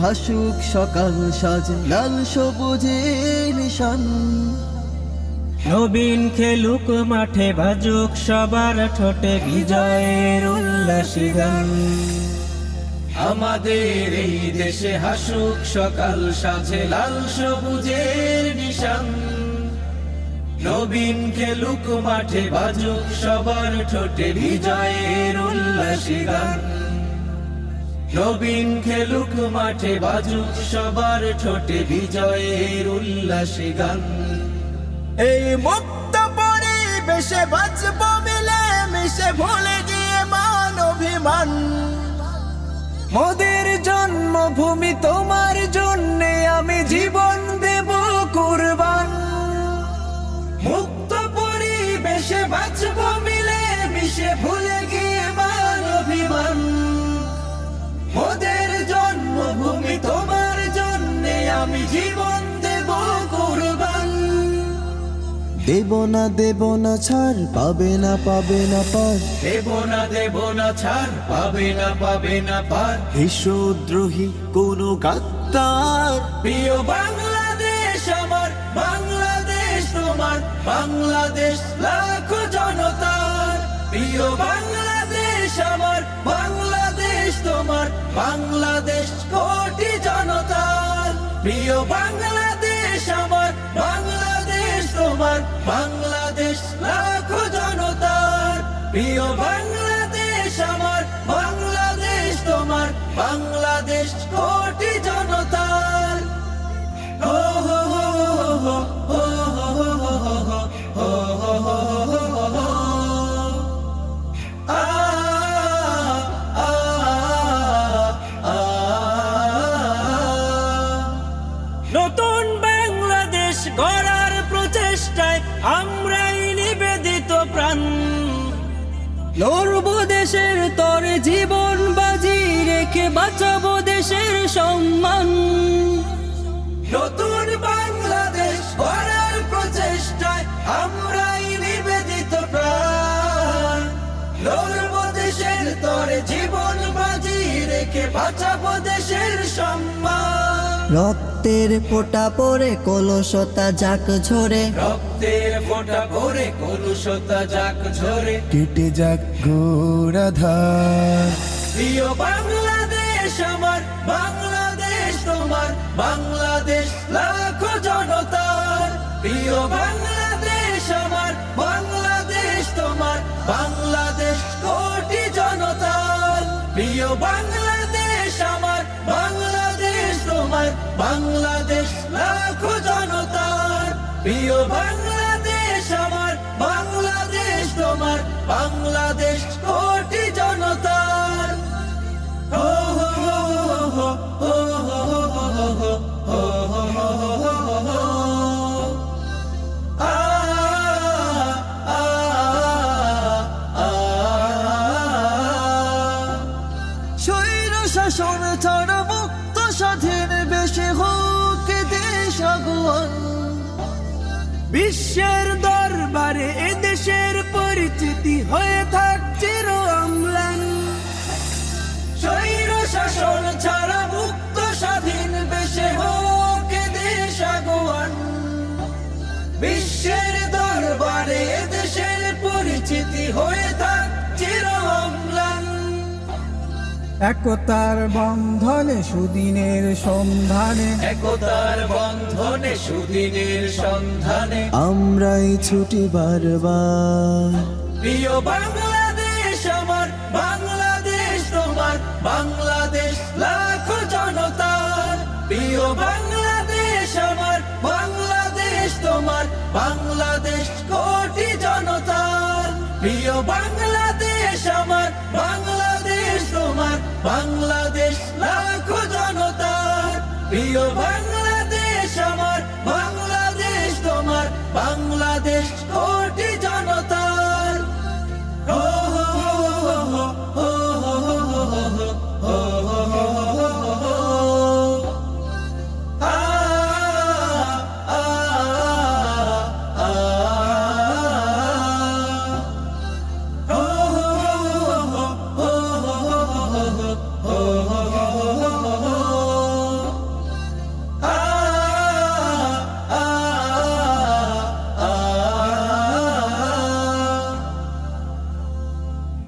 হাসুক সকাল সাজে লাল সবুজের নিশান। নবীন খেলুক মাঠে বাজুক সবার ঠোঁটে বিজয়ের উল্লাসী গান। আমাদের এই দেশে হাসুক সকাল সাজে লাল সবুজের নিশান। নবীন খেলুক মাঠে বাজুক সবার ঠোঁটে বিজয়ের উল্লাসী গান। নবীন খেলুক মাঠে বাজুক সবার ঠোঁটে বিজয়ের উল্লাসী গান। এই মুক্ত পরিবেশে বাঁচব মিলে মিশে ভুলে গিয়ে মান অভিমান। মোদের জন্মভূমি তোমার জন্যে আমি জীবন দেব কুরবান। মুক্ত পরিবেশে বাঁচব মিলে মিশে ভুলে গিয়ে মান অভিমান। মোদের জন্মভূমি তোমার জন্যে আমি জীবন দেব কুরবান। দেব না ছাড় পাবে না পার। দেব না ছাড় পাবে না পার। দেশদ্রোহী কোন গাদ্দার প্রিয় বাংলাদেশ আমার, বাংলাদেশ তোমার, বাংলাদেশ লাখো জনতার। প্রিয় বাংলাদেশ আমার, বাংলাদেশ তোমার, বাংলাদেশ কোটি জনতার। প্রিয় বাংলাদেশ আমার, বাংলাদেশ তোমার, বাংলাদেশ লাখো জনতার। প্রিয় বাংলাদেশ আমার, বাংলাদেশ তোমার, বাংলাদেশ কোটি জনতার। ও হো হো হো হো হো হো হো হো। আ আ আ। নতুন বাংলাদেশ গড়ার প্রচেষ্টায় আমরাই নিবেদিত প্রাণ। লড়ব দেশের তরে জীবন বাজি রেখে বাঁচাবো দেশের সম্মান। নতুন বাংলাদেশ গড়ার প্রচেষ্টায় আমরাই নিবেদিত প্রাণ। লড়ব দেশের তরে জীবন বাজি রেখে বাঁচাবো দেশের সম্মান। রক্তের ফোঁটা পরে কলসতা যাক ঝরে। রক্তের ফোঁটা পরে কলুষতা যাক ঝরে। কেটে যাক গোড়াধার। প্রিয় বাংলাদেশ আমার, বাংলাদেশ তোমার, বাংলাদেশ লাখো জনতার। প্রিয় বাংলাদেশ আমার, বাংলাদেশ তোমার, বাংলাদেশ কোটি জনতার। প্রিয় বাংলাদেশ আমার, বাংলাদেশ তোমার, বাংলাদেশ লাখো জনতার। প্রিয় বাংলাদেশ আমার, বাংলাদেশ তোমার, বাংলাদেশ কোটি জনতার। ও হো হো হো হো হো হো হো। আ আ আ। স্বৈর শাসন ছাড়া মুক্ত স্বাধীন বেশে হোক দেশ আগুয়ান। বিশ্বের দরবারে এদেশের পরিচিতি হয়ে থাক চির অম্লান। স্বৈর শাসন ছাড়া মুক্ত স্বাধীন বেশে হোক দেশ আগুয়ান। বিশ্বের দরবারে দেশের পরিচিতি হয়ে থাক চির অম্লান। একতার বন্ধনে সুদিনের সন্ধানে, একতার বন্ধনে সুদিনের সন্ধানে আমরাই ছুটি বারবার। প্রিয় বাংলাদেশ আমার, বাংলাদেশ তোমার, বাংলাদেশ লাখো জনতার। প্রিয় বাংলাদেশ আমার, বাংলাদেশ তোমার, বাংলাদেশ কোটি জনতার। প্রিয় বাংলাদেশ আমার, বাংলাদেশ তোমার, বাংলাদেশ লাখো জনতার। প্রিয়